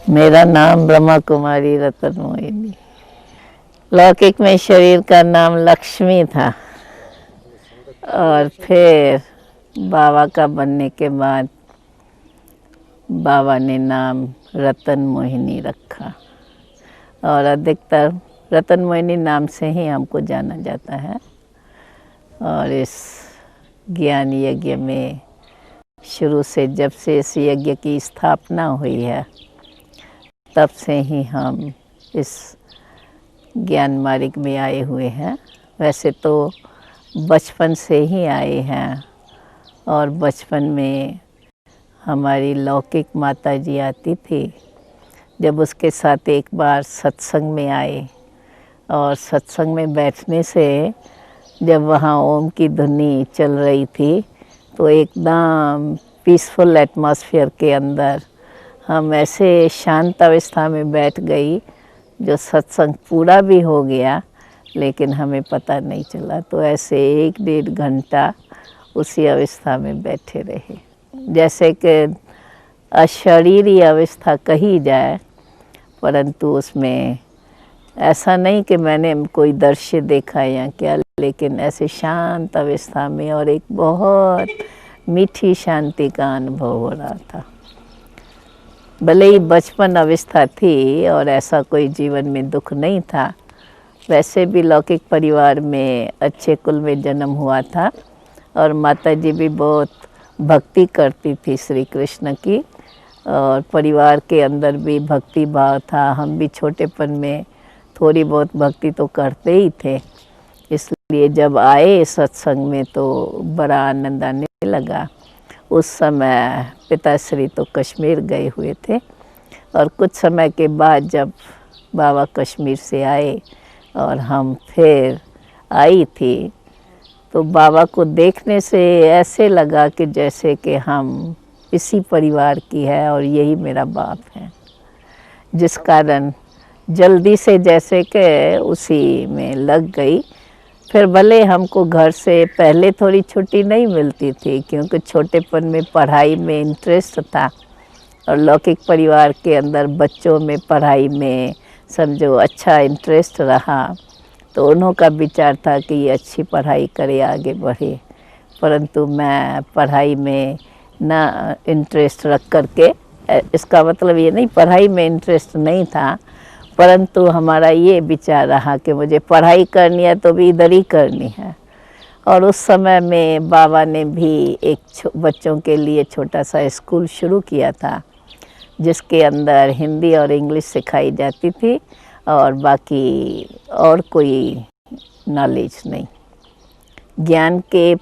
मेरा नाम ब्रह्मा कुमारी रतन मोहिनी। लौकिक में शरीर का नाम लक्ष्मी था और फिर बाबा का बनने के बाद बाबा ने नाम रतन मोहिनी रखा और अधिकतर रतन मोहिनी नाम से ही हमको जाना जाता है। और इस ज्ञान यज्ञ में शुरू से जब से इस यज्ञ की स्थापना हुई है तब से ही हम इस ज्ञान मार्ग में आए हुए हैं। वैसे तो बचपन से ही आए हैं और बचपन में हमारी लौकिक माता जी आती थी। जब उसके साथ एक बार सत्संग में आए और सत्संग में बैठने से जब वहाँ ओम की धुनी चल रही थी तो एकदम पीसफुल एटमॉस्फेयर के अंदर हम ऐसे शांत अवस्था में बैठ गई जो सत्संग पूरा भी हो गया लेकिन हमें पता नहीं चला। तो ऐसे 1-1.5 घंटा उसी अवस्था में बैठे रहे, जैसे कि अशरीरी अवस्था कही जाए, परंतु उसमें ऐसा नहीं कि मैंने कोई दृश्य देखा या क्या, लेकिन ऐसे शांत अवस्था में और एक बहुत मीठी शांति का अनुभव हो रहा था। भले ही बचपन अवस्था थी और ऐसा कोई जीवन में दुख नहीं था, वैसे भी लौकिक परिवार में अच्छे कुल में जन्म हुआ था और माता जी भी बहुत भक्ति करती थी श्री कृष्ण की और परिवार के अंदर भी भक्ति भाव था। हम भी छोटेपन में थोड़ी बहुत भक्ति तो करते ही थे, इसलिए जब आए सत्संग में तो बड़ा आनंद आने लगा। उस समय पिताश्री तो कश्मीर गए हुए थे और कुछ समय के बाद जब बाबा कश्मीर से आए और हम फिर आई थी तो बाबा को देखने से ऐसे लगा कि जैसे कि हम इसी परिवार की है और यही मेरा बाप है, जिस कारण जल्दी से जैसे कि उसी में लग गई। फिर भले हमको घर से पहले थोड़ी छुट्टी नहीं मिलती थी क्योंकि छोटेपन में पढ़ाई में इंटरेस्ट था और लौकिक परिवार के अंदर बच्चों में पढ़ाई में समझो अच्छा इंटरेस्ट रहा, तो उन्हों का विचार था कि ये अच्छी पढ़ाई करे, आगे बढ़े। परंतु मैं पढ़ाई में ना इंटरेस्ट रख करके, इसका मतलब ये नहीं पढ़ाई में इंटरेस्ट नहीं था, परंतु हमारा ये विचार रहा कि मुझे पढ़ाई करनी है तो भी इधर ही करनी है। और उस समय में बाबा ने भी एक बच्चों के लिए छोटा सा स्कूल शुरू किया था जिसके अंदर हिंदी और इंग्लिश सिखाई जाती थी और बाकी और कोई नॉलेज नहीं। ज्ञान के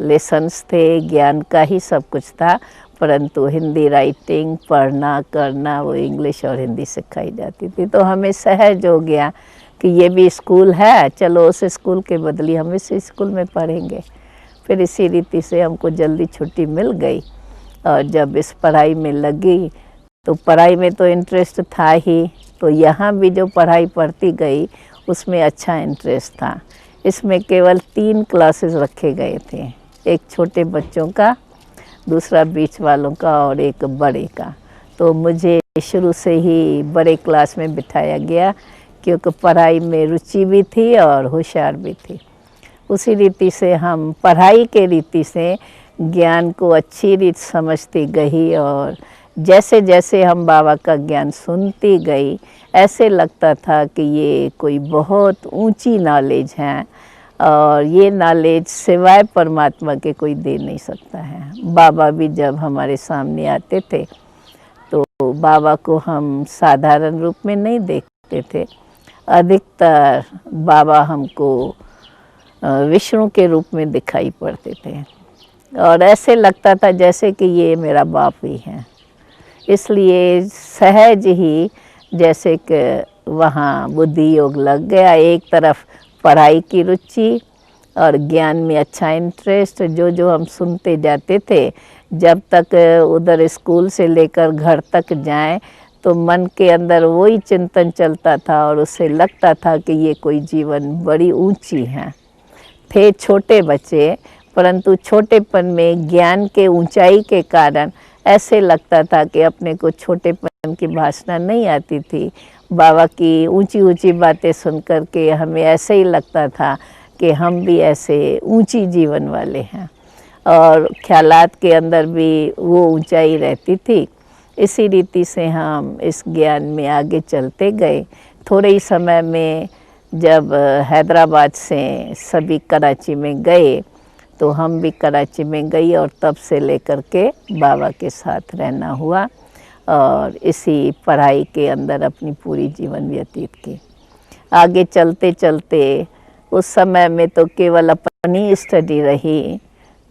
लेसन्स थे, ज्ञान का ही सब कुछ था, परंतु हिंदी राइटिंग पढ़ना करना वो इंग्लिश और हिंदी सिखाई जाती थी। तो हमें सहज हो गया कि ये भी स्कूल है, चलो उस स्कूल के बदले हम इस स्कूल में पढ़ेंगे। फिर इसी रीति से हमको जल्दी छुट्टी मिल गई और जब इस पढ़ाई में लगी तो पढ़ाई में तो इंटरेस्ट था ही, तो यहाँ भी जो पढ़ाई पढ़ती गई उसमें अच्छा इंटरेस्ट था। इसमें केवल 3 क्लासेस रखे गए थे, एक छोटे बच्चों का, दूसरा बीच वालों का और एक बड़े का। तो मुझे शुरू से ही बड़े क्लास में बिठाया गया क्योंकि पढ़ाई में रुचि भी थी और होशियार भी थी। उसी रीति से हम पढ़ाई के रीति से ज्ञान को अच्छी रीत समझती गई और जैसे जैसे हम बाबा का ज्ञान सुनती गई ऐसे लगता था कि ये कोई बहुत ऊंची नॉलेज है और ये नॉलेज सिवाय परमात्मा के कोई दे नहीं सकता है। बाबा भी जब हमारे सामने आते थे तो बाबा को हम साधारण रूप में नहीं देखते थे, अधिकतर बाबा हमको विष्णु के रूप में दिखाई पड़ते थे और ऐसे लगता था जैसे कि ये मेरा बाप ही है। इसलिए सहज ही जैसे कि वहाँ बुद्धि योग लग गया, एक तरफ पढ़ाई की रुचि और ज्ञान में अच्छा इंटरेस्ट। जो जो हम सुनते जाते थे, जब तक उधर स्कूल से लेकर घर तक जाएं तो मन के अंदर वही चिंतन चलता था और उससे लगता था कि ये कोई जीवन बड़ी ऊंची है। थे छोटे बच्चे, परंतु छोटेपन में ज्ञान के ऊंचाई के कारण ऐसे लगता था कि अपने को छोटेपन की भाषा नहीं आती थी। बाबा की ऊंची ऊंची बातें सुन कर के हमें ऐसे ही लगता था कि हम भी ऐसे ऊंची जीवन वाले हैं, और ख्यालात के अंदर भी वो ऊंचाई रहती थी। इसी रीति से हम इस ज्ञान में आगे चलते गए। थोड़े ही समय में जब हैदराबाद से सभी कराची में गए, तो हम भी कराची में गई और तब से लेकर के बाबा के साथ रहना हुआ और इसी पढ़ाई के अंदर अपनी पूरी जीवन व्यतीत की। आगे चलते चलते उस समय में तो केवल अपनी स्टडी रही,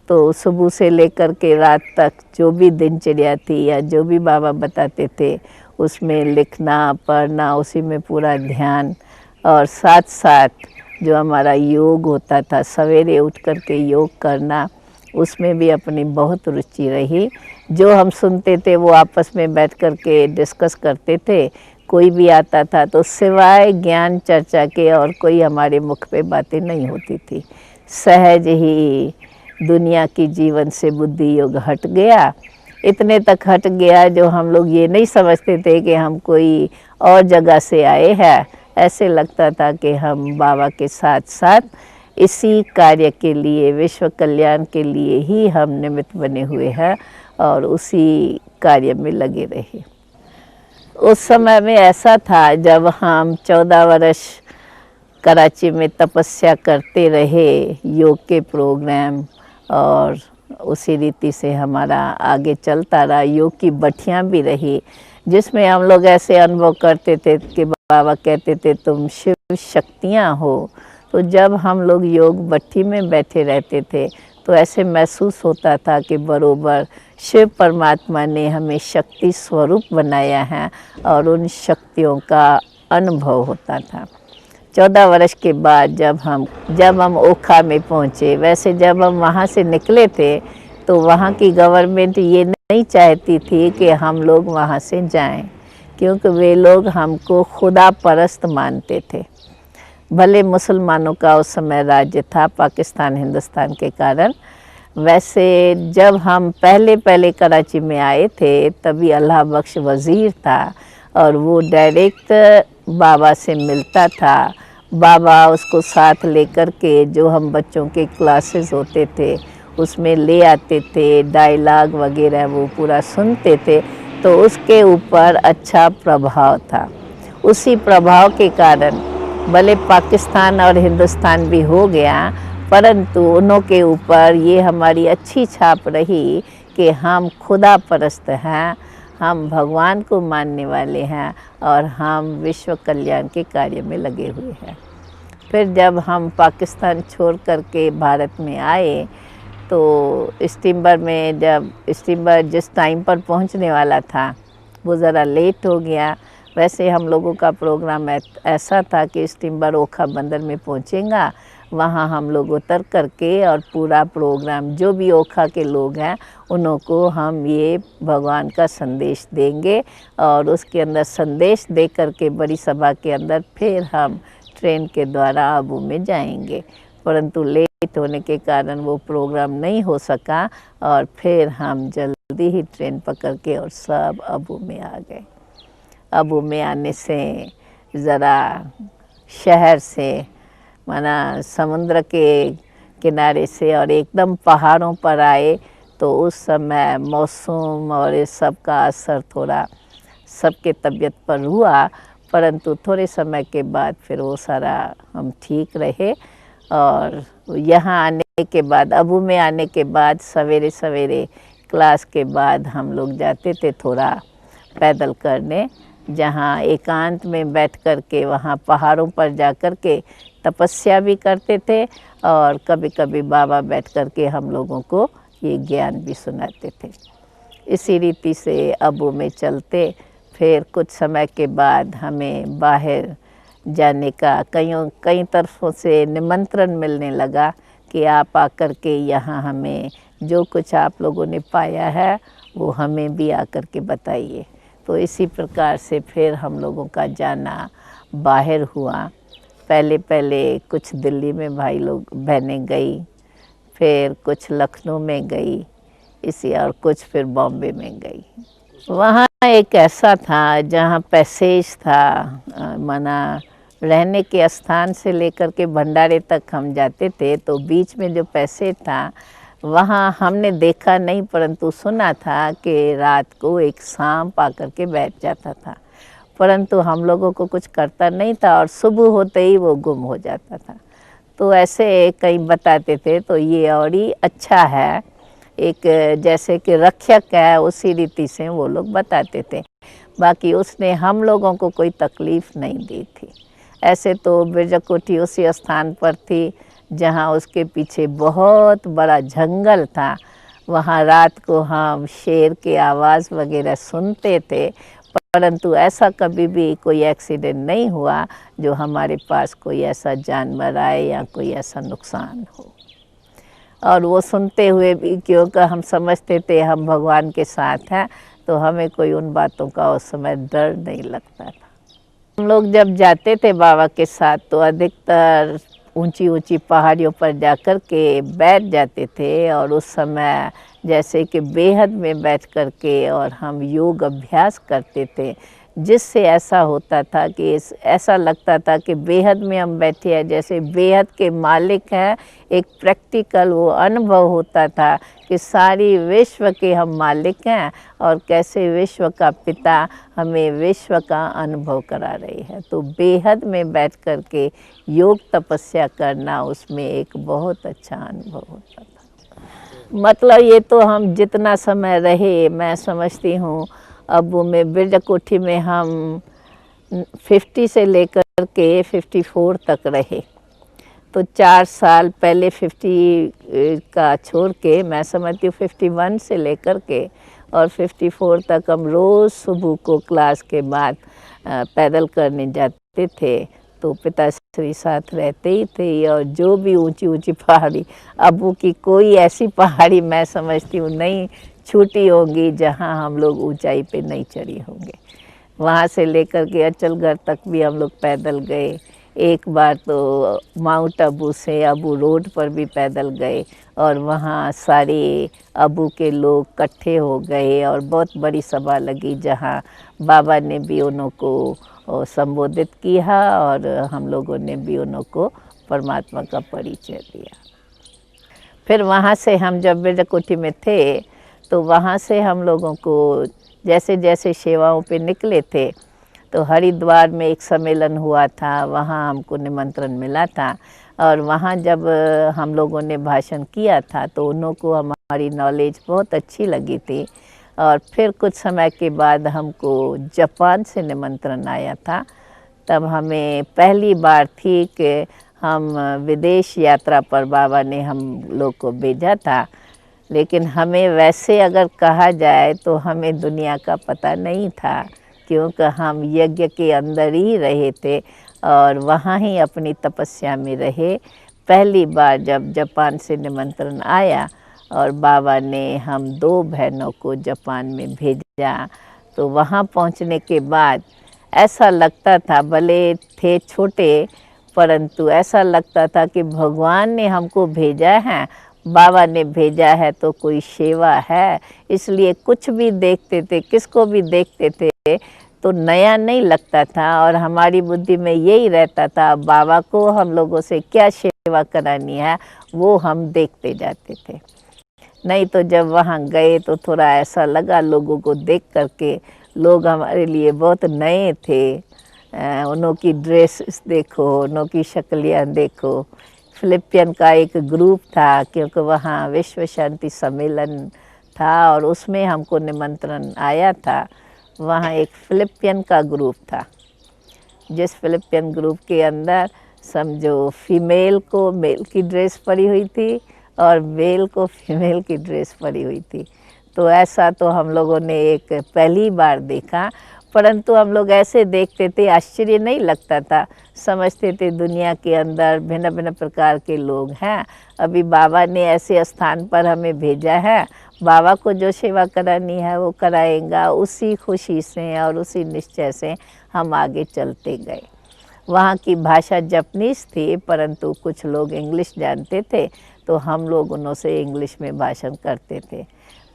तो सुबह से लेकर के रात तक जो भी दिनचर्या थी या जो भी बाबा बताते थे उसमें लिखना पढ़ना, उसी में पूरा ध्यान, और साथ साथ जो हमारा योग होता था सवेरे उठ कर के योग करना, उसमें भी अपनी बहुत रुचि रही। जो हम सुनते थे वो आपस में बैठ कर के डिस्कस करते थे। कोई भी आता था तो सिवाय ज्ञान चर्चा के और कोई हमारे मुख पे बातें नहीं होती थी। सहज ही दुनिया की जीवन से बुद्धि योग हट गया। इतने तक हट गया जो हम लोग ये नहीं समझते थे कि हम कोई और जगह से आए हैं। ऐसे लगता था कि हम बाबा के साथ साथ इसी कार्य के लिए, विश्व कल्याण के लिए ही हम निमित्त बने हुए हैं और उसी कार्य में लगे रहे। उस समय में ऐसा था जब हम 14 वर्ष कराची में तपस्या करते रहे, योग के प्रोग्राम, और उसी रीति से हमारा आगे चलता रहा। योग की भट्टियाँ भी रही जिसमें हम लोग ऐसे अनुभव करते थे कि बाबा कहते थे तुम शिव शक्तियाँ हो। तो जब हम लोग योग भट्टी में बैठे रहते थे तो ऐसे महसूस होता था कि बरोबर शिव परमात्मा ने हमें शक्ति स्वरूप बनाया है और उन शक्तियों का अनुभव होता था। 14 वर्ष के बाद जब हम ओखा में पहुँचे, वैसे जब हम वहाँ से निकले थे तो वहाँ की गवर्नमेंट ये नहीं चाहती थी कि हम लोग वहाँ से जाएं, क्योंकि वे लोग हमको खुदा परस्त मानते थे। भले मुसलमानों का उस समय राज्य था पाकिस्तान हिंदुस्तान के कारण। वैसे जब हम पहले कराची में आए थे तभी अल्लाह बख्श वज़ीर था और वो डायरेक्ट बाबा से मिलता था। बाबा उसको साथ लेकर के जो हम बच्चों के क्लासेस होते थे उसमें ले आते थे, डायलॉग वगैरह वो पूरा सुनते थे, तो उसके ऊपर अच्छा प्रभाव था। उसी प्रभाव के कारण भले पाकिस्तान और हिंदुस्तान भी हो गया, परंतु उन्हों के ऊपर ये हमारी अच्छी छाप रही कि हम खुदा परस्त हैं, हम भगवान को मानने वाले हैं और हम विश्व कल्याण के कार्य में लगे हुए हैं। फिर जब हम पाकिस्तान छोड़ कर के भारत में आए तो स्टीमर में, जब स्टीमर जिस टाइम पर पहुंचने वाला था वो ज़रा लेट हो गया। वैसे हम लोगों का प्रोग्राम ऐसा था कि स्टीमर ओखा बंदर में पहुंचेगा, वहाँ हम लोग उतर करके और पूरा प्रोग्राम जो भी ओखा के लोग हैं उन्हों को हम ये भगवान का संदेश देंगे और उसके अंदर संदेश दे करके बड़ी सभा के अंदर फिर हम ट्रेन के द्वारा आबू में जाएंगे। परंतु लेट होने के कारण वो प्रोग्राम नहीं हो सका और फिर हम जल्दी ही ट्रेन पकड़ के और सब आबू में आ गए। आबू में आने से ज़रा शहर से, माना समुद्र के किनारे से और एकदम पहाड़ों पर आए, तो उस समय मौसम और इस सब का असर थोड़ा सबके तबीयत पर हुआ, परंतु थोड़े समय के बाद फिर वो सारा हम ठीक रहे। और यहाँ आने के बाद, आबू में आने के बाद सवेरे सवेरे क्लास के बाद हम लोग जाते थे थोड़ा पैदल करने, जहाँ एकांत में बैठ कर के वहाँ पहाड़ों पर जा कर के तपस्या भी करते थे और कभी कभी बाबा बैठ कर के हम लोगों को ये ज्ञान भी सुनाते थे। इसी रीति से आबू में चलते फिर कुछ समय के बाद हमें बाहर जाने का कई तरफों से निमंत्रण मिलने लगा कि आप आकर के यहाँ हमें जो कुछ आप लोगों ने पाया है वो हमें भी आकर के बताइए। तो इसी प्रकार से फिर हम लोगों का जाना बाहर हुआ। पहले कुछ दिल्ली में भाई लोग बहनें गई, फिर कुछ लखनऊ में गई, इसी और कुछ फिर बॉम्बे में गई। वहाँ एक ऐसा था जहाँ पैसेज था, माना रहने के स्थान से लेकर के भंडारे तक हम जाते थे, तो बीच में जो पैसेज था वहाँ हमने देखा नहीं परंतु सुना था कि रात को एक सांप आकर के बैठ जाता था, परंतु हम लोगों को कुछ करता नहीं था और सुबह होते ही वो गुम हो जाता था। तो ऐसे कहीं बताते थे, तो ये और ही अच्छा है, एक जैसे कि रक्षक है उसी रीति से वो लोग बताते थे। बाकी उसने हम लोगों को कोई तकलीफ़ नहीं दी थी। ऐसे तो बिरजा कोठी उसी स्थान पर थी जहाँ उसके पीछे बहुत बड़ा जंगल था। वहाँ रात को हम शेर की आवाज़ वगैरह सुनते थे, परंतु ऐसा कभी भी कोई एक्सीडेंट नहीं हुआ जो हमारे पास कोई ऐसा जानवर आए या कोई ऐसा नुकसान हो। और वो सुनते हुए भी, क्योंकि हम समझते थे हम भगवान के साथ हैं, तो हमें कोई उन बातों का उस समय डर नहीं लगता था। हम लोग जब जाते थे बाबा के साथ तो अधिकतर ऊंची ऊंची पहाड़ियों पर जाकर के बैठ जाते थे, और उस समय जैसे कि बेहद में बैठ कर के और हम योग अभ्यास करते थे, जिससे ऐसा होता था कि ऐसा लगता था कि बेहद में हम बैठे हैं, जैसे बेहद के मालिक हैं। एक प्रैक्टिकल वो अनुभव होता था कि सारी विश्व के हम मालिक हैं और कैसे विश्व का पिता हमें विश्व का अनुभव करा रही है। तो बेहद में बैठ कर के योग तपस्या करना, उसमें एक बहुत अच्छा अनुभव होता था। मतलब ये तो हम जितना समय रहे, मैं समझती हूँ अब में बिरजा कोठी में हम 50 से लेकर के 54 तक रहे। तो 4 साल पहले 50 का छोड़ के मैं समझती हूँ 51 से लेकर के और 54 तक हम रोज़ सुबह को क्लास के बाद पैदल करने जाते थे। तो पिताश्री साथ रहते ही थे, और जो भी ऊंची ऊंची पहाड़ी, अबू की कोई ऐसी पहाड़ी मैं समझती हूँ नहीं छूटी होगी जहाँ हम लोग ऊंचाई पे नहीं चढ़ी होंगे। वहाँ से लेकर के अचलगढ़ तक भी हम लोग पैदल गए। एक बार तो माउंट आबू से आबू रोड पर भी पैदल गए, और वहाँ सारे आबू के लोग इकट्ठे हो गए और बहुत बड़ी सभा लगी जहाँ बाबा ने भी उन्हों को संबोधित किया और हम लोगों ने भी उन्हों को परमात्मा का परिचय दिया। फिर वहाँ से हम जब बिरजा कोठी में थे तो वहाँ से हम लोगों को जैसे जैसे सेवाओं पे निकले थे, तो हरिद्वार में एक सम्मेलन हुआ था, वहाँ हमको निमंत्रण मिला था। और वहाँ जब हम लोगों ने भाषण किया था तो उन्हों को हमारी नॉलेज बहुत अच्छी लगी थी। और फिर कुछ समय के बाद हमको जापान से निमंत्रण आया था। तब हमें पहली बार थी कि हम विदेश यात्रा पर बाबा ने हम लोग को भेजा था, लेकिन हमें वैसे अगर कहा जाए तो हमें दुनिया का पता नहीं था, क्योंकि हम यज्ञ के अंदर ही रहे थे और वहाँ ही अपनी तपस्या में रहे। पहली बार जब जापान से निमंत्रण आया और बाबा ने हम 2 बहनों को जापान में भेजा, तो वहाँ पहुँचने के बाद ऐसा लगता था, भले थे छोटे परंतु ऐसा लगता था कि भगवान ने हमको भेजा है, बाबा ने भेजा है तो कोई सेवा है। इसलिए कुछ भी देखते थे, किसको भी देखते थे तो नया नहीं लगता था, और हमारी बुद्धि में यही रहता था बाबा को हम लोगों से क्या सेवा करानी है वो हम देखते जाते थे। नहीं तो जब वहाँ गए तो थोड़ा ऐसा लगा लोगों को देख करके, लोग हमारे लिए बहुत नए थे। उन्हों की ड्रेस देखो, उन्हों की शक्लियाँ देखो। फिलिपियन का एक ग्रुप था, क्योंकि वहाँ विश्व शांति सम्मेलन था और उसमें हमको निमंत्रण आया था। वहाँ एक फिलिपियन का ग्रुप था, जिस फिलिपियन ग्रुप के अंदर समझो फीमेल को मेल की ड्रेस पड़ी हुई थी और मेल को फीमेल की ड्रेस पड़ी हुई थी। तो ऐसा तो हम लोगों ने एक पहली बार देखा, परंतु हम लोग ऐसे देखते थे, आश्चर्य नहीं लगता था, समझते थे दुनिया के अंदर भिन्न भिन्न प्रकार के लोग हैं। अभी बाबा ने ऐसे स्थान पर हमें भेजा है, बाबा को जो सेवा करानी है वो कराएगा। उसी खुशी से और उसी निश्चय से हम आगे चलते गए। वहाँ की भाषा जापानीज़ थी, परंतु कुछ लोग इंग्लिश जानते थे, तो हम लोग उन्हों से इंग्लिश में भाषण करते थे।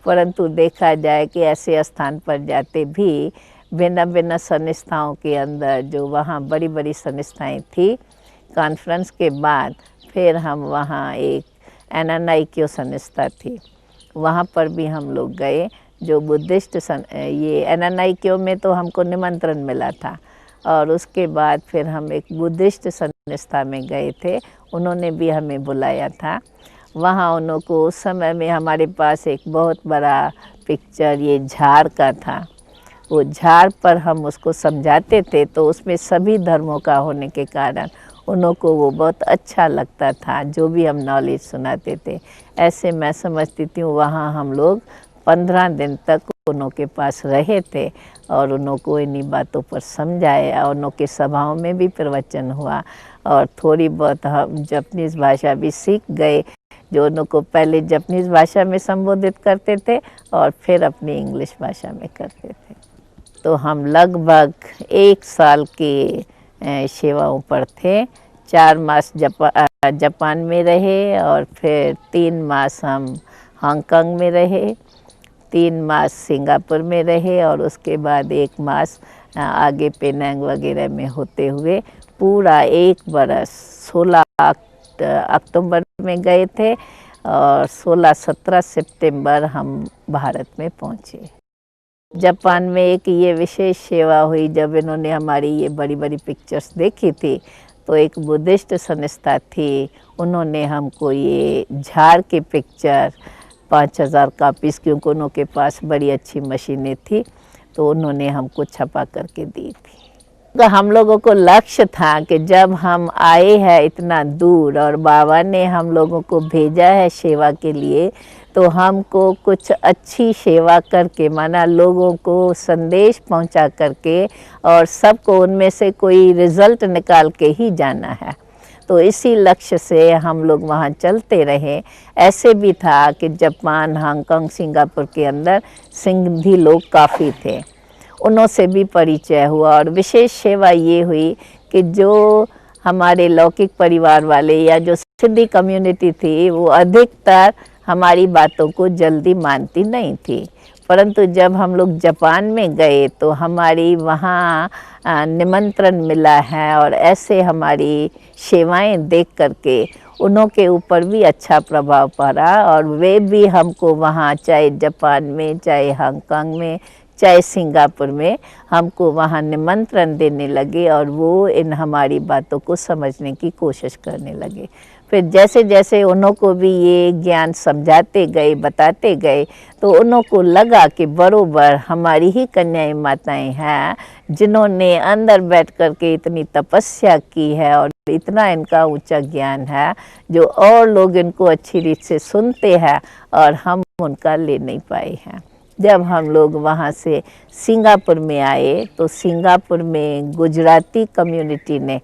परंतु देखा जाए कि ऐसे स्थान पर जाते भी भिन्न भिन्न संस्थाओं के अंदर जो वहाँ बड़ी बड़ी संस्थाएं थी, कॉन्फ्रेंस के बाद फिर हम वहाँ एक एनानाइक्यो संस्था थी, वहाँ पर भी हम लोग गए जो बुद्धिस्ट ये एनानाइक्यो में तो हमको निमंत्रण मिला था और उसके बाद फिर हम एक बुद्धिस्ट संस्था में गए थे, उन्होंने भी हमें बुलाया था। वहाँ उन्हों को उस समय में हमारे पास एक बहुत बड़ा पिक्चर ये झाड़ का था, वो झाड़ पर हम उसको समझाते थे तो उसमें सभी धर्मों का होने के कारण उन्हों को वो बहुत अच्छा लगता था जो भी हम नॉलेज सुनाते थे। ऐसे मैं समझती हूँ वहाँ हम लोग 15 दिन तक उन्हों के पास रहे थे और उन्हों को इन्हीं बातों पर समझाया और उन्हों के सभाओं में भी प्रवचन हुआ और थोड़ी बहुत हम जापानीज़ भाषा भी सीख गए, जो उन्हों को पहले जापानीज़ भाषा में संबोधित करते थे और फिर अपनी इंग्लिश भाषा में करते थे। तो हम लगभग 1 साल की सेवाओं पर थे। 4 मास जापान में रहे और फिर 3 मास हम हांगकांग में रहे, 3 मास सिंगापुर में रहे और उसके बाद 1 मास आगे पेनांग वगैरह में होते हुए पूरा 1 बरस 16 अक्टूबर में गए थे और 16-17 सितंबर हम भारत में पहुँचे। जापान में एक ये विशेष सेवा हुई, जब इन्होंने हमारी ये बड़ी बड़ी पिक्चर्स देखी थी तो एक बुद्धिस्ट संस्था थी, उन्होंने हमको ये झाड़ के पिक्चर 5000 कापीस, क्योंकि उनके पास बड़ी अच्छी मशीनें थी तो उन्होंने हमको छपा करके दी थी। तो हम लोगों को लक्ष्य था कि जब हम आए हैं इतना दूर और बाबा ने हम लोगों को भेजा है सेवा के लिए, तो हमको कुछ अच्छी सेवा करके, माना लोगों को संदेश पहुंचा करके और सबको उनमें से कोई रिज़ल्ट निकाल के ही जाना है। तो इसी लक्ष्य से हम लोग वहाँ चलते रहे। ऐसे भी था कि जापान, हांगकांग, सिंगापुर के अंदर सिंधी लोग काफ़ी थे, उनों से भी परिचय हुआ और विशेष सेवा ये हुई कि जो हमारे लौकिक परिवार वाले या जो सिंधी कम्युनिटी थी वो अधिकतर हमारी बातों को जल्दी मानती नहीं थी, परंतु जब हम लोग जापान में गए तो हमारी वहाँ निमंत्रण मिला है और ऐसे हमारी सेवाएं देख करके उन्हों के ऊपर भी अच्छा प्रभाव पड़ा और वे भी हमको वहाँ, चाहे जापान में, चाहे हांगकांग में, चाहे सिंगापुर में, हमको वहाँ निमंत्रण देने लगे और वो इन हमारी बातों को समझने की कोशिश करने लगे। फिर जैसे जैसे उन्हों को भी ये ज्ञान समझाते गए, बताते गए, तो उन्हों को लगा कि बरोबर हमारी ही कन्याएं माताएं हैं जिन्होंने अंदर बैठ कर के इतनी तपस्या की है और इतना इनका ऊंचा ज्ञान है जो और लोग इनको अच्छी रीत से सुनते हैं और हम उनका ले नहीं पाए हैं। जब हम लोग वहाँ से सिंगापुर में आए तो सिंगापुर में गुजराती कम्युनिटी ने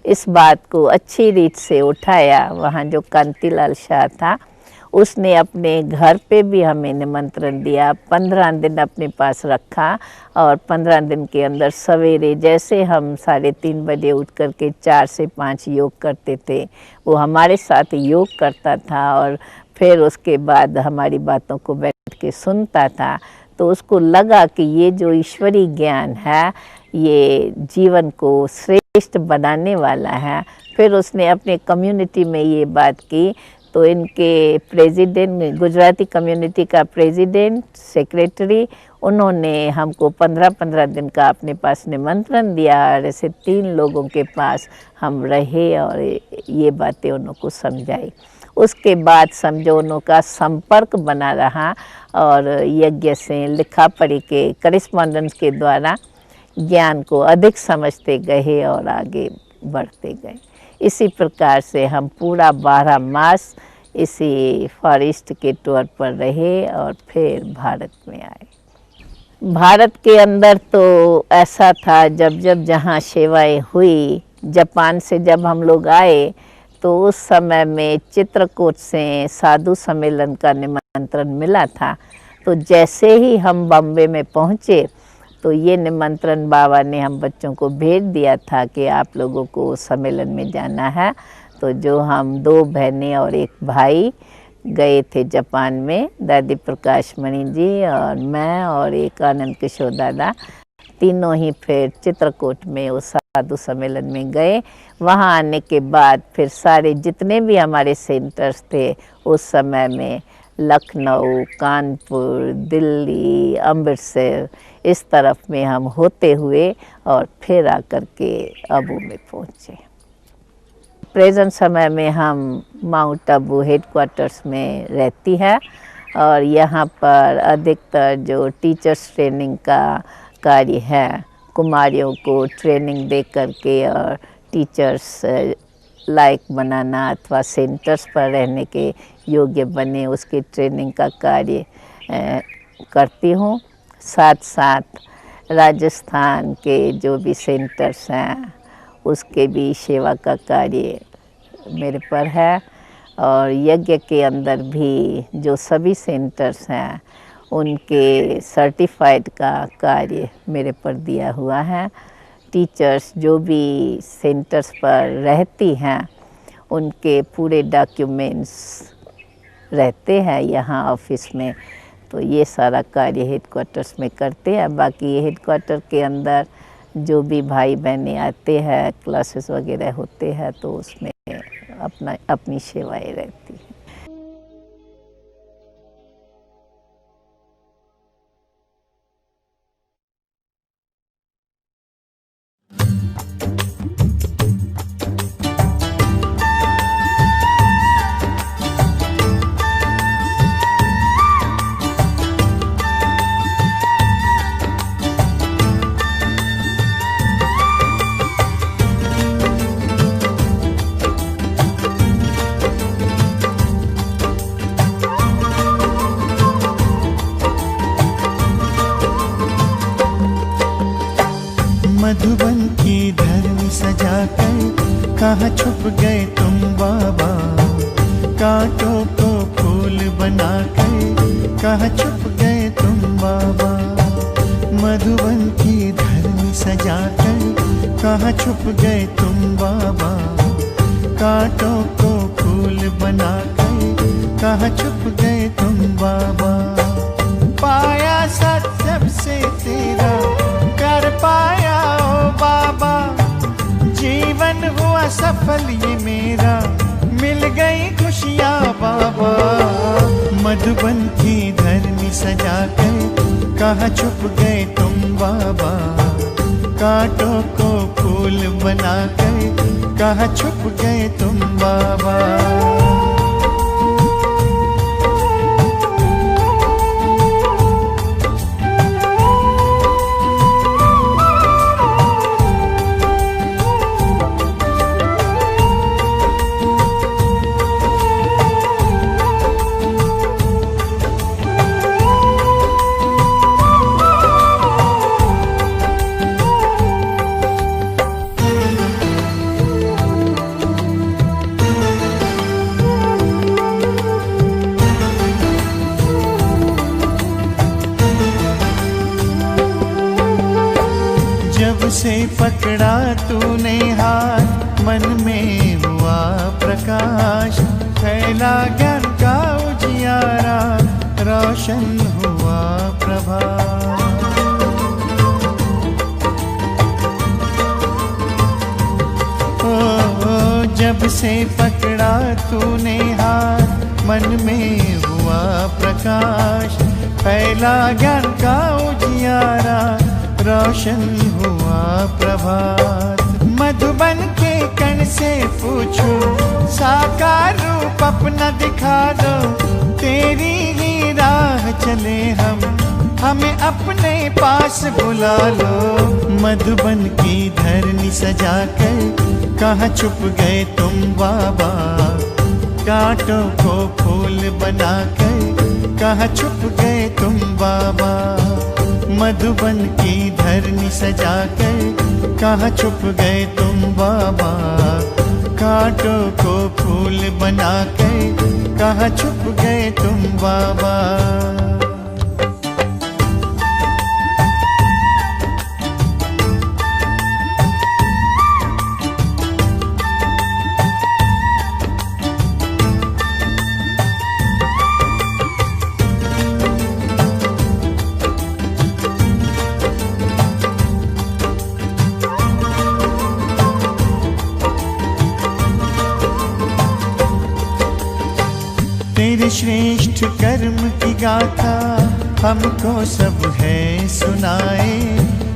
इस बात को अच्छी रीत से उठाया। वहाँ जो कांतिलाल शाह था उसने अपने घर पे भी हमें निमंत्रण दिया, 15 दिन अपने पास रखा और 15 दिन के अंदर सवेरे जैसे हम 3:30 बजे उठ कर के 4 से 5 योग करते थे, वो हमारे साथ योग करता था और फिर उसके बाद हमारी बातों को बैठ के सुनता था। तो उसको लगा कि ये जो ईश्वरीय ज्ञान है ये जीवन को श्रेष्ठ बनाने वाला है। फिर उसने अपने कम्युनिटी में ये बात की तो इनके प्रेसिडेंट, गुजराती कम्युनिटी का प्रेसिडेंट, सेक्रेटरी, उन्होंने हमको 15-15 दिन का अपने पास निमंत्रण दिया और ऐसे 3 लोगों के पास हम रहे और ये बातें उनको समझाई। उसके बाद समझो उनका संपर्क बना रहा और यज्ञ से, लिखा पढ़ी के, करिस्पॉन्डेंस के द्वारा ज्ञान को अधिक समझते गए और आगे बढ़ते गए। इसी प्रकार से हम पूरा 12 मास इसी फॉरेस्ट के टूर पर रहे और फिर भारत में आए। भारत के अंदर तो ऐसा था, जब जब जहाँ सेवाएं हुई, जापान से जब हम लोग आए तो उस समय में चित्रकूट से साधु सम्मेलन का निमंत्रण मिला था। तो जैसे ही हम बॉम्बे में पहुँचे तो ये निमंत्रण बाबा ने हम बच्चों को भेज दिया था कि आप लोगों को सम्मेलन में जाना है। तो जो हम 2 बहनें और 1 भाई गए थे जापान में, दादी प्रकाश मणि जी और मैं और एक आनंद किशोर दादा, तीनों ही फिर चित्रकूट में उस साधु सम्मेलन में गए। वहाँ आने के बाद फिर सारे जितने भी हमारे सेंटर्स थे उस समय में, लखनऊ, कानपुर, दिल्ली, अमृतसर, इस तरफ में हम होते हुए और फिर आकर के अबू में पहुँचे। प्रेजेंट समय में हम माउंट आबू हेडक्वार्टर्स में रहती है और यहाँ पर अधिकतर जो टीचर्स ट्रेनिंग का कार्य है, कुमारियों को ट्रेनिंग दे करके और टीचर्स लायक बनाना अथवा सेंटर्स पर रहने के योग्य बने, उसकी ट्रेनिंग का कार्य करती हूँ। साथ साथ राजस्थान के जो भी सेंटर्स हैं उसके भी सेवा का कार्य मेरे पर है और यज्ञ के अंदर भी जो सभी सेंटर्स हैं उनके सर्टिफाइड का कार्य मेरे पर दिया हुआ है। टीचर्स जो भी सेंटर्स पर रहती हैं उनके पूरे डॉक्यूमेंट्स रहते हैं यहाँ ऑफिस में, तो ये सारा कार्य हेडक्वार्टर्स में करते हैं। बाकी हेडक्वार्टर के अंदर जो भी भाई बहनें आते हैं, क्लासेस वगैरह होते हैं, तो उसमें अपनी सेवाएं रहती हैं। मधुबन की धरनी सजाकर कहाँ छुप गए तुम बाबा, कांटों को फूल बनाकर कहाँ छुप गए तुम बाबा। मधुबन की धरनी सजाकर कहाँ छुप गए तुम बाबा, कांटों को फूल बनाकर कहाँ छुप गए तुम बाबा। पाया सत्सब से तेरा कर पाया ओ बाबा, जीवन हुआ सफल ये मेरा, मिल गई खुशियाँ बाबा। मधुबन की धरनी सजाकर कहाँ छुप गए तुम बाबा, कांटों को फूल बनाकर कहाँ छुप गए तुम बाबा। जब से पकड़ा तूने हाथ, मन में हुआ प्रकाश, फैला ज्ञान का उजियारा, रोशन हुआ प्रभात। ओ, जब से पकड़ा तूने हाथ, मन में हुआ प्रकाश, फैला ज्ञान का उजियारा, रोशन हुआ प्रभात। मधुबन के कण से पूछो, साकार रूप अपना दिखा दो, तेरी ही राह चले हम, हमें अपने पास बुला लो। मधुबन की धरनी सजाकर कहाँ छुप गए तुम बाबा, कांटों को फूल बनाकर कहाँ छुप गए तुम बाबा। मधुबन की धरनी सजाकर कहाँ छुप गए तुम बाबा, कांटों को फूल बनाकर कहाँ छुप गए तुम बाबा। तेरे श्रेष्ठ कर्म की गाथा हमको सब है सुनाए।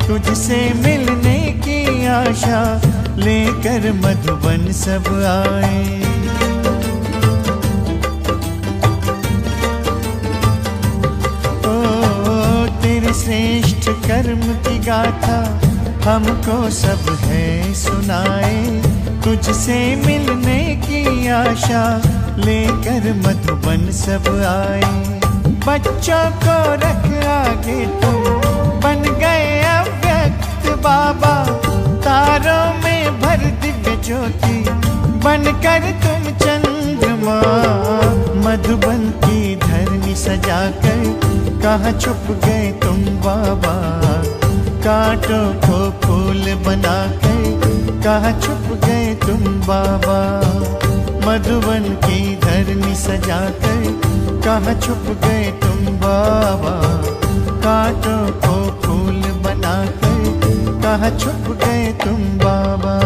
तुझसे मिलने की आशा लेकर मधुबन सब आए। ओ तेरे श्रेष्ठ कर्म की गाथा हमको सब है सुनाए। तुझसे मिलने की आशा लेकर मधुबन सब आए। बच्चों को रख आगे तुम बन गए अव्यक्त बाबा। तारों में भर दिव्य ज्योति बनकर तुम चंद्रमा। मधुबन की धरनी सजाकर कहाँ छुप गए तुम बाबा। कांटों को फूल बनाकर कहाँ छुप गए तुम बाबा। मधुबन की धरनी सजाकर कहाँ छुप गए तुम बाबा। कांटों को फूल बनाकर कहाँ छुप गए तुम बाबा।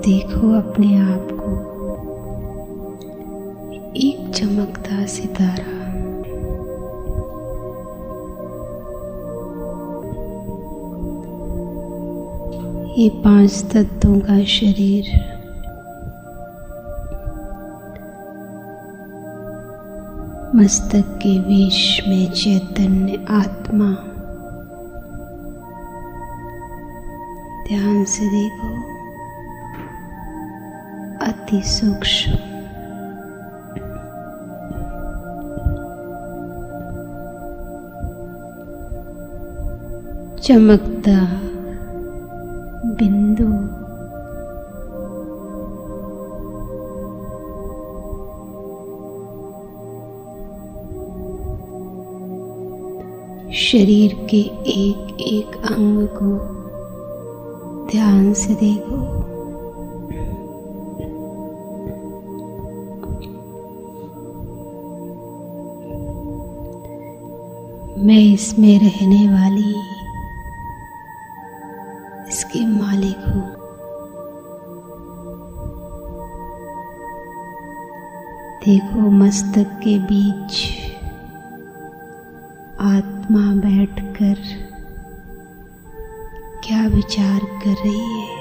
देखो अपने आप को एक चमकता सितारा। ये 5 तत्वों का शरीर मस्तक के बीच में चैतन्य आत्मा। ध्यान से देखो, अति सूक्ष्म। चमकता बिंदु। शरीर के एक एक अंग को ध्यान से देखो। मैं इसमें रहने वाली, इसके मालिक हूँ। देखो मस्तक के बीच आत्मा बैठकर क्या विचार कर रही है।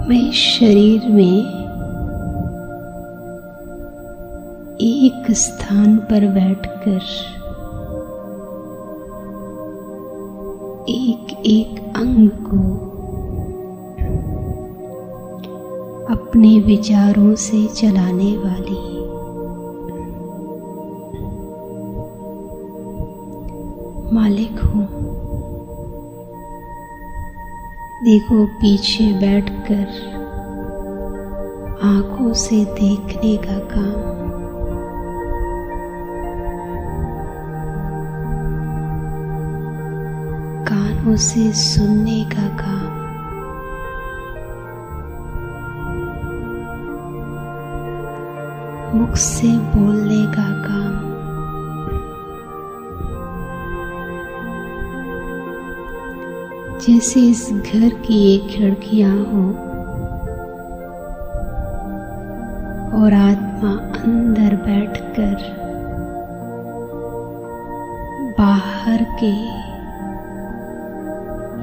मैं शरीर में एक स्थान पर बैठकर एक एक अंग को अपने विचारों से चलाने वाली मालिक हूँ। देखो पीछे बैठकर आंखों से देखने का काम, कानों से सुनने का काम, मुख से बोलने का काम, जैसे इस घर की एक खिड़कियां हो और आत्मा अंदर बैठकर बाहर के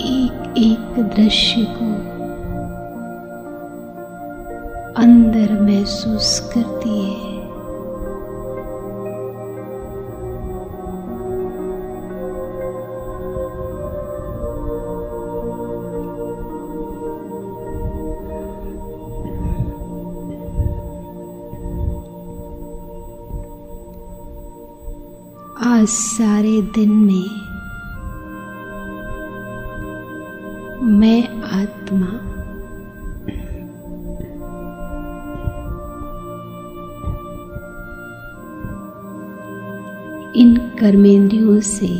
एक एक दृश्य को अंदर महसूस करती है। आज सारे दिन में मैं आत्मा इन कर्मेंद्रियों से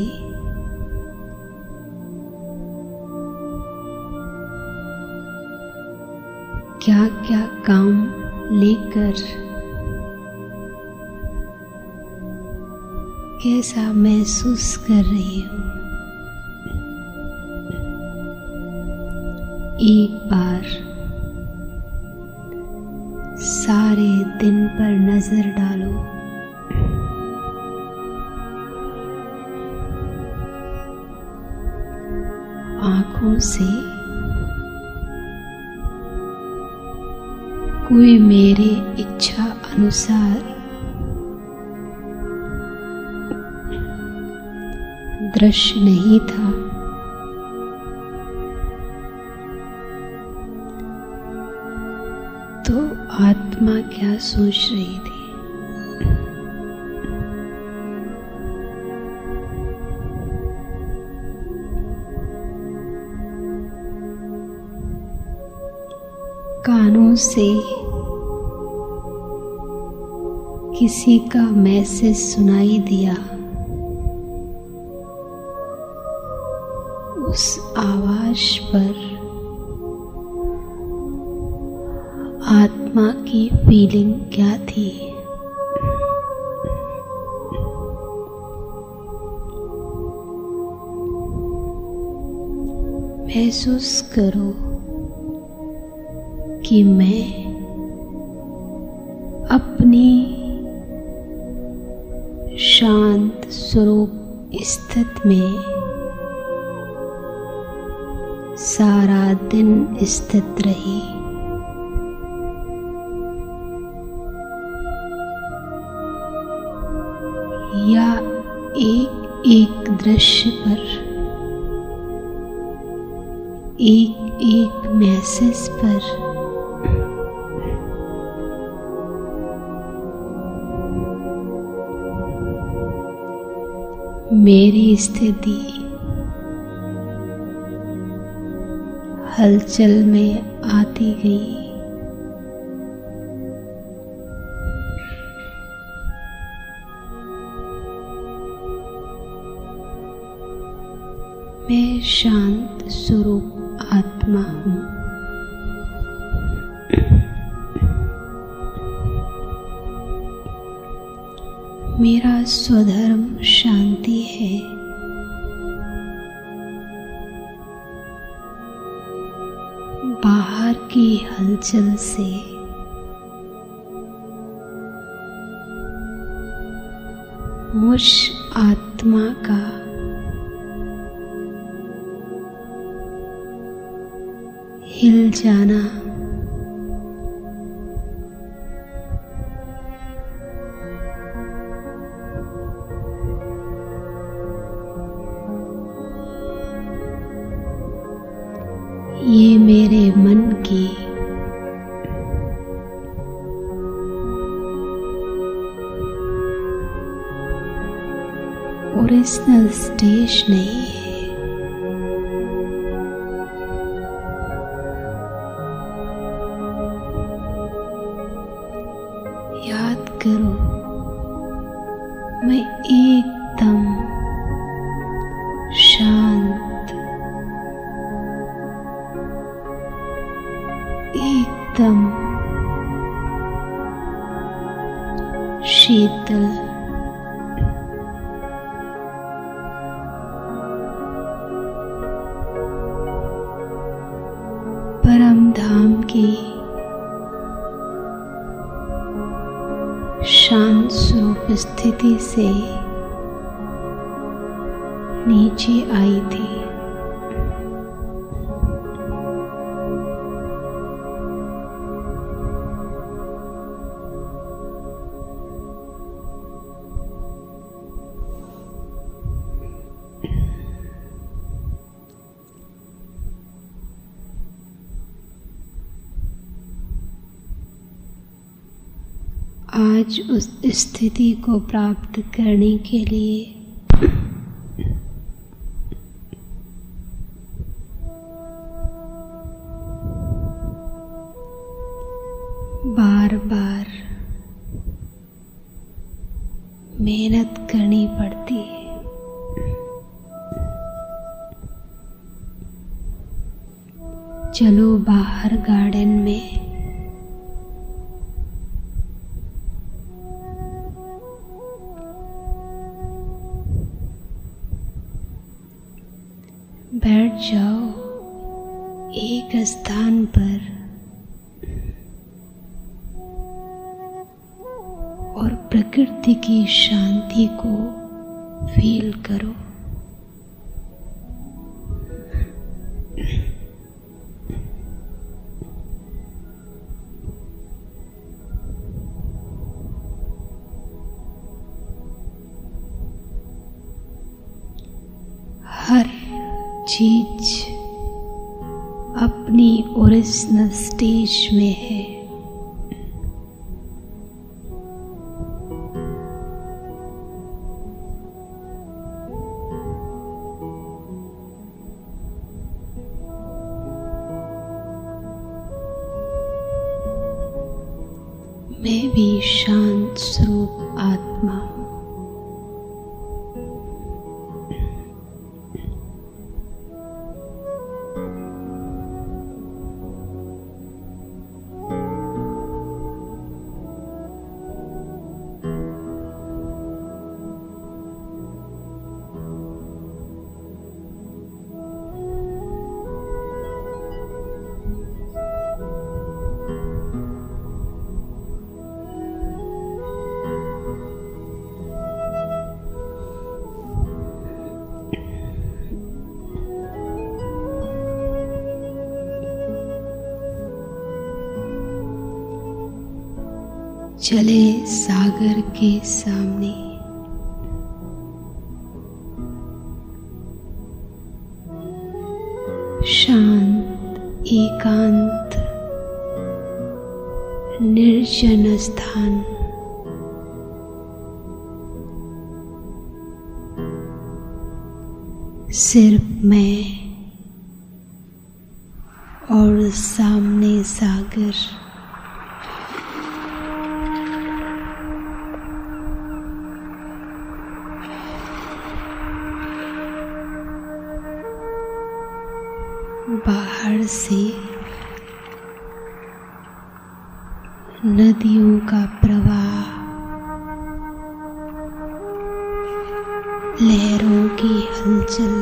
क्या क्या काम लेकर कैसा महसूस कर रही हूँ। एक बार सारे दिन पर नजर डालो। आँखों से कोई मेरे इच्छा अनुसार दृश्य नहीं था। तो आत्मा क्या सोच रही थी? कानों से किसी का मैसेज सुनाई दिया। उस आवाज पर आत्मा की फीलिंग क्या थी? महसूस करो कि मैं अपनी शांत स्वरूप स्थिति में सारा दिन स्थित रही। या एक एक दृश्य पर, एक एक मैसेज पर मेरी स्थिति हलचल में आती गई। मैं शांत स्वरूप आत्मा हूँ। मेरा स्वधर्म शांति है। बाहर की हलचल से मुझ आत्मा का हिल जाना ये मेरे मन की ओरिजिनल स्टेज नहीं है। याद करो, मैं एकदम शांत, एकदम शीतल, परम धाम की शांत स्वरूप स्थिति से नीचे आई थी। आज उस स्थिति को प्राप्त करने के लिए बार बार मेहनत करनी पड़ती है। चलो बाहर गार्डन में बैठ जाओ एक स्थान पर और प्रकृति की शांति को फील करो। हर चीज अपनी ओरिजिनल स्टेज में है। मैं भी शांत स्वरूप आत्मा हूँ। चले सागर के सामने शांत एकांत निर्जन स्थान। सिर्फ मैं और सामने सागर। बाहर से नदियों का प्रवाह, लहरों की हलचल,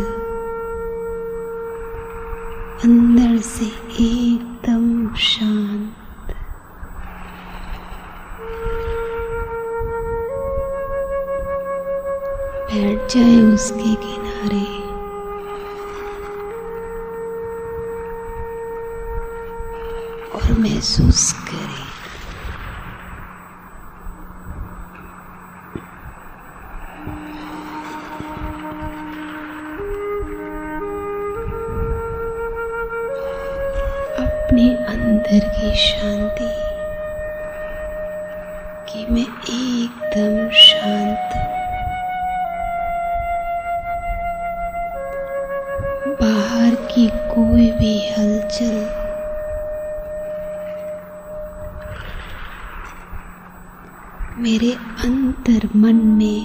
अंदर से एकदम शांत। बैठ जाए उसके किनारे और महसूस करें अपने अंदर की शांति कि मैं एकदम शांत हूँ। बाहर की कोई भी हलचल मेरे अंतर मन में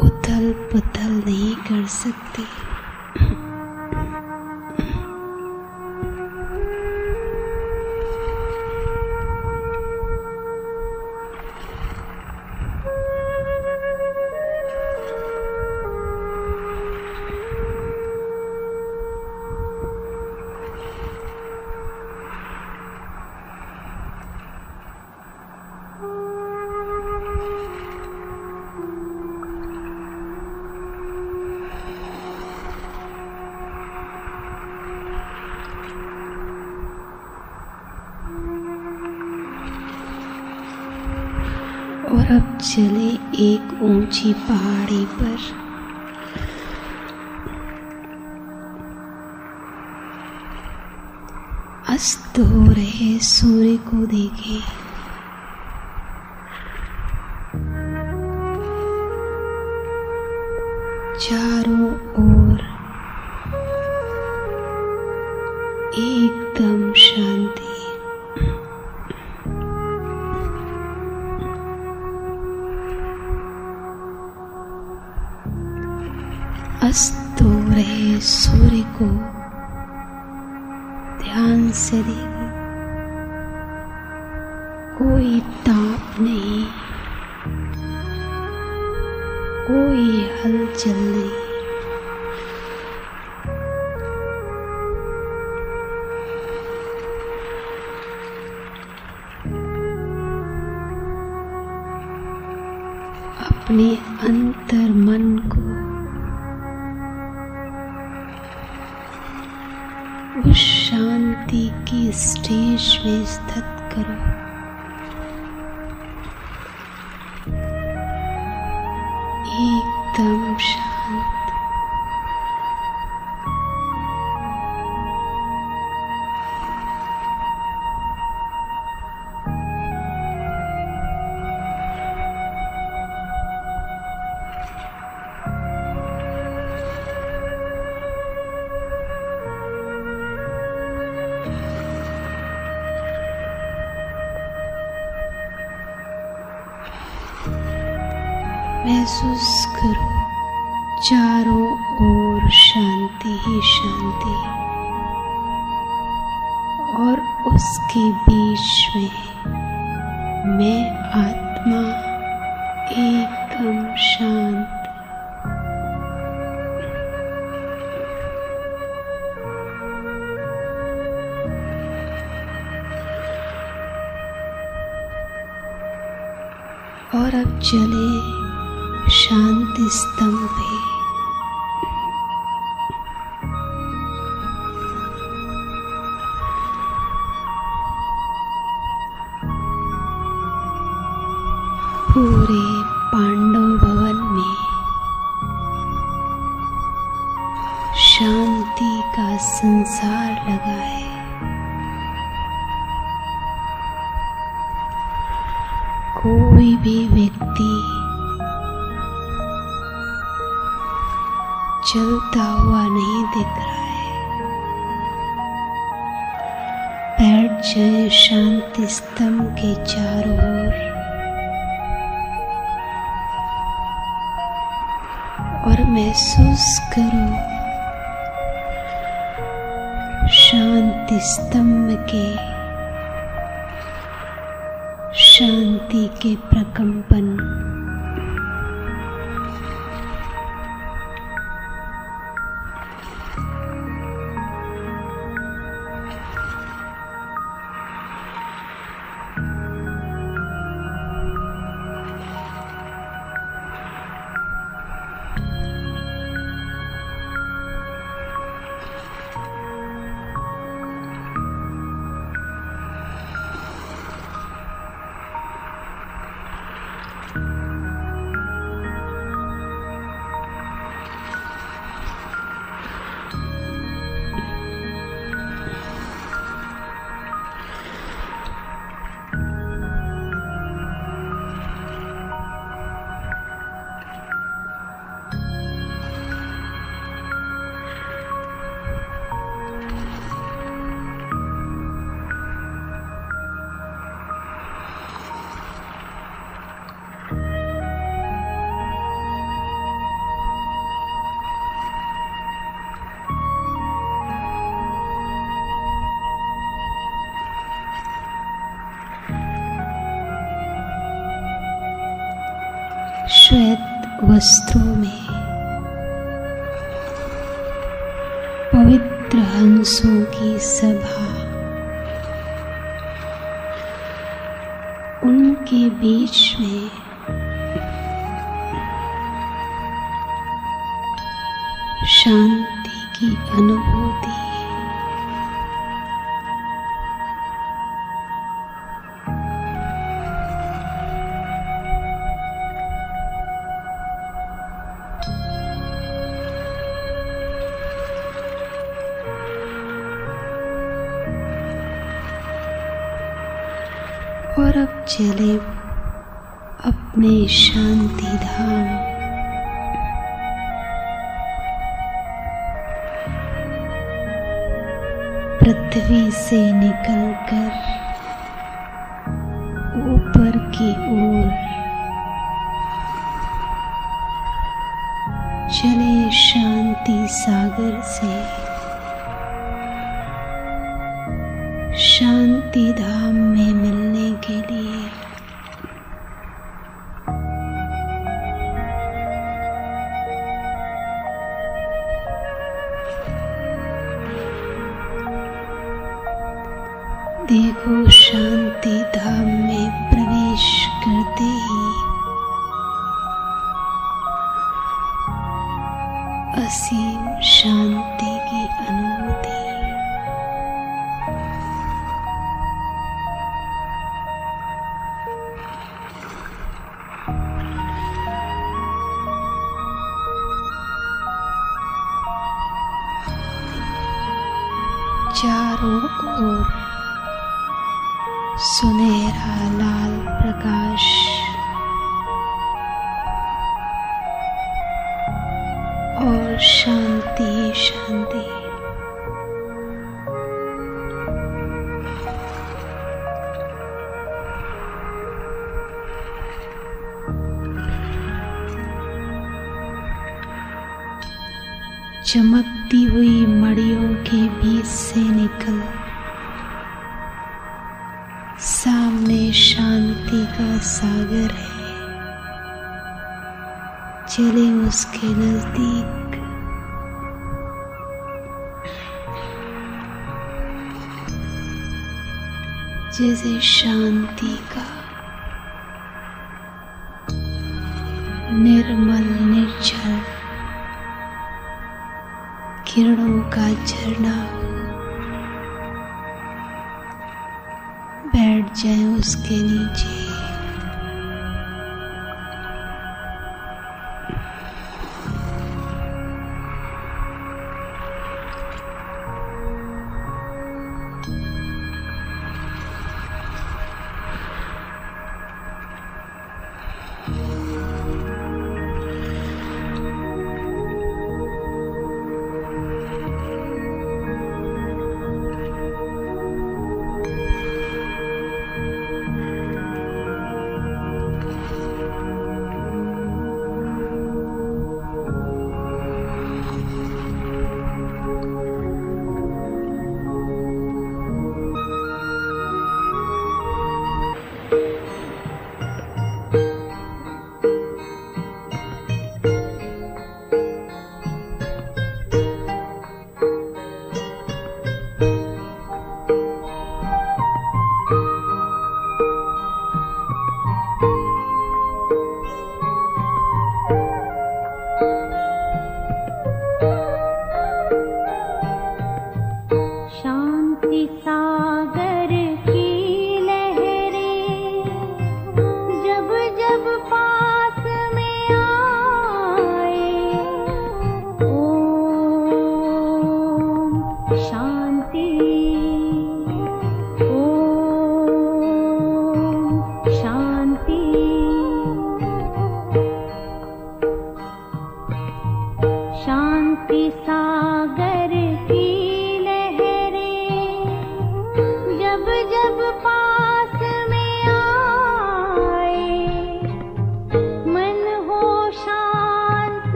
उथल पुथल नहीं कर सकती। और अब चले एक ऊंची पहाड़ी पर अस्त हो रहे सूर्य को देखें। चारों ओर एकदम शांति। अस्त हो रहे सूर्य को ध्यान से देखो। कोई ताप नहीं, कोई हलचल नहीं। अपने अंतर मन को उस शांति की स्टेज में स्थित करो। एकदम शांत। महसूस करो चारों ओर शांति ही शांति, और उसके बीच में मैं आत्मा एकदम शांत। और अब चले शांति स्तंभ पे। पूरे पांडव भवन में शांति का संसार लगा है। कोई भी व्यक्ति चलता हुआ नहीं दिख रहा है। बैठ जाए शांति स्तंभ के चारों ओर और महसूस करो शांति स्तंभ के शांति के प्रकंपन। श्वेत वस्त्रों में पवित्र हंसों की सभा, उनके बीच में शांति की अनुभूति। और अब चले अपने शांति धाम। पृथ्वी से निकलकर ऊपर की ओर चले शांति सागर से शांति धाम में मिलने के लिए। देखो, शांति धाम में प्रवेश करते ही असीम शांति की अनुभूति। चारों ओर सुनहरा लाल प्रकाश और शांति शांति। चमकती हुई मड़ियों के बीच से निकल सामने शांति का सागर है, चले उसके नजदीक। जैसे शांति का निर्मल निर्झर किरणों का झरना हो, बैठ जाए उसके नीचे।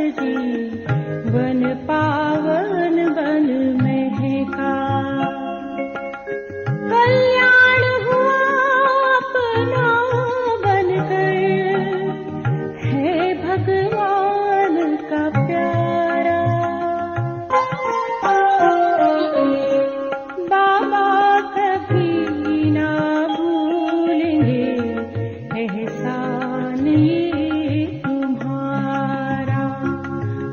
वन पावन बन महका, कल्याण हुआ अपना बनकर, है भगवान का प्यारा। बाबा कभी ना भूलेंगे एहसान ये तुम्हारा,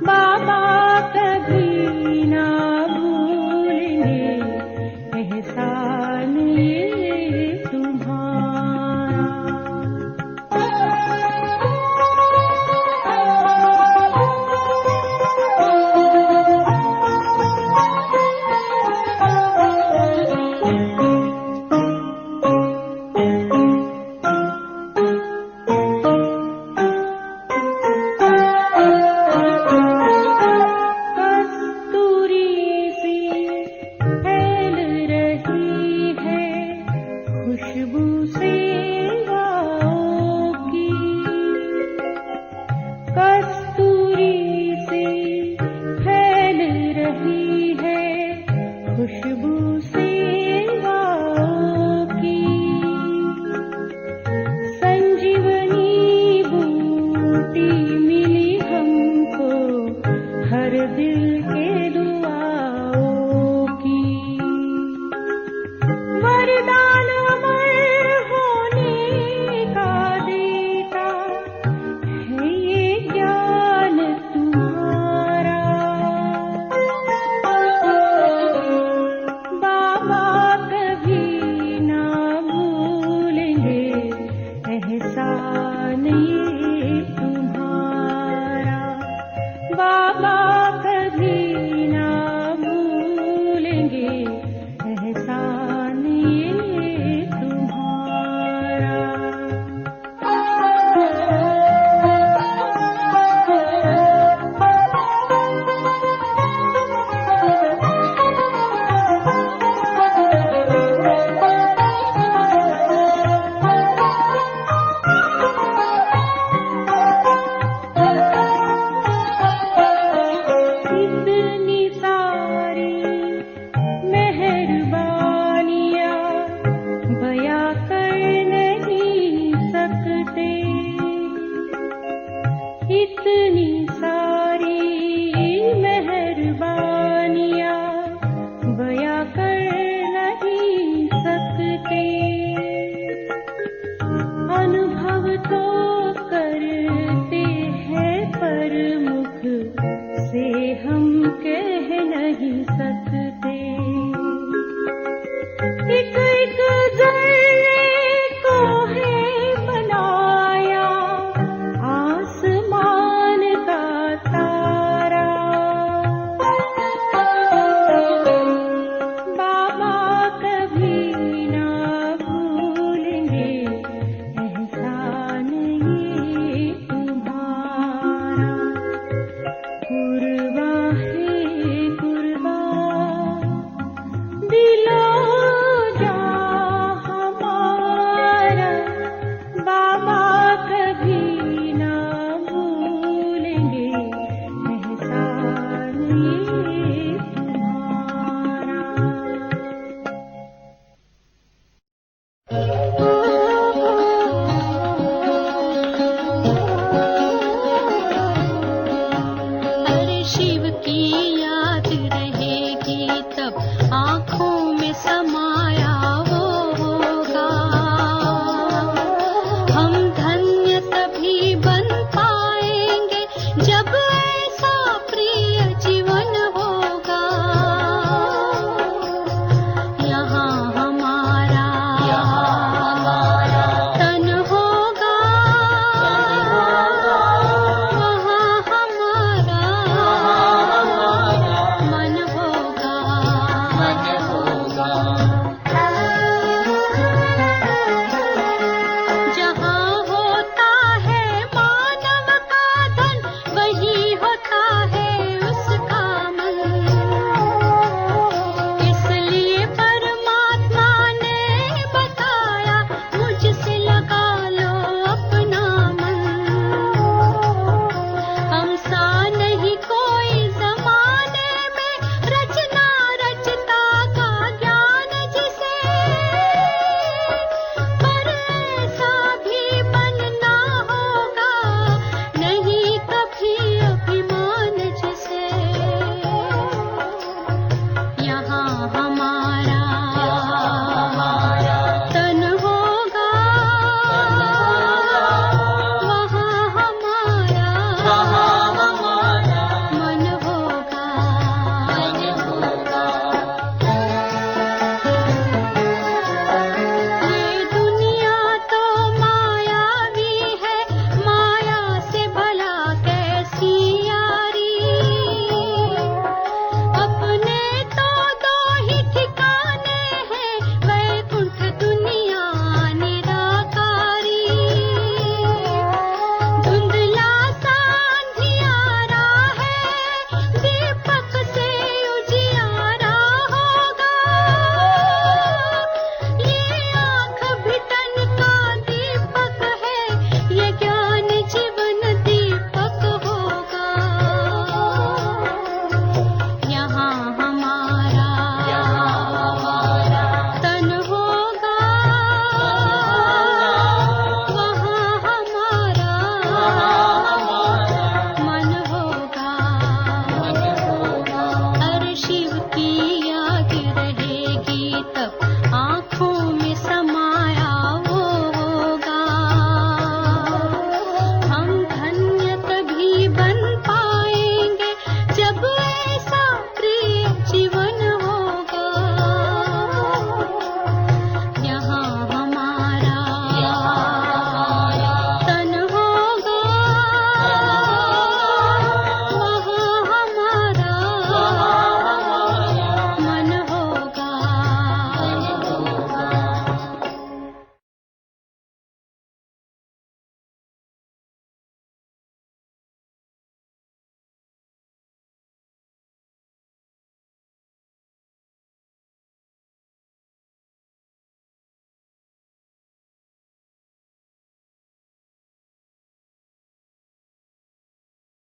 बाबा कभी ना भूलेंगे एहसान ये तुम्हारा। कस्तूरी सी फैल रही है खुशबू से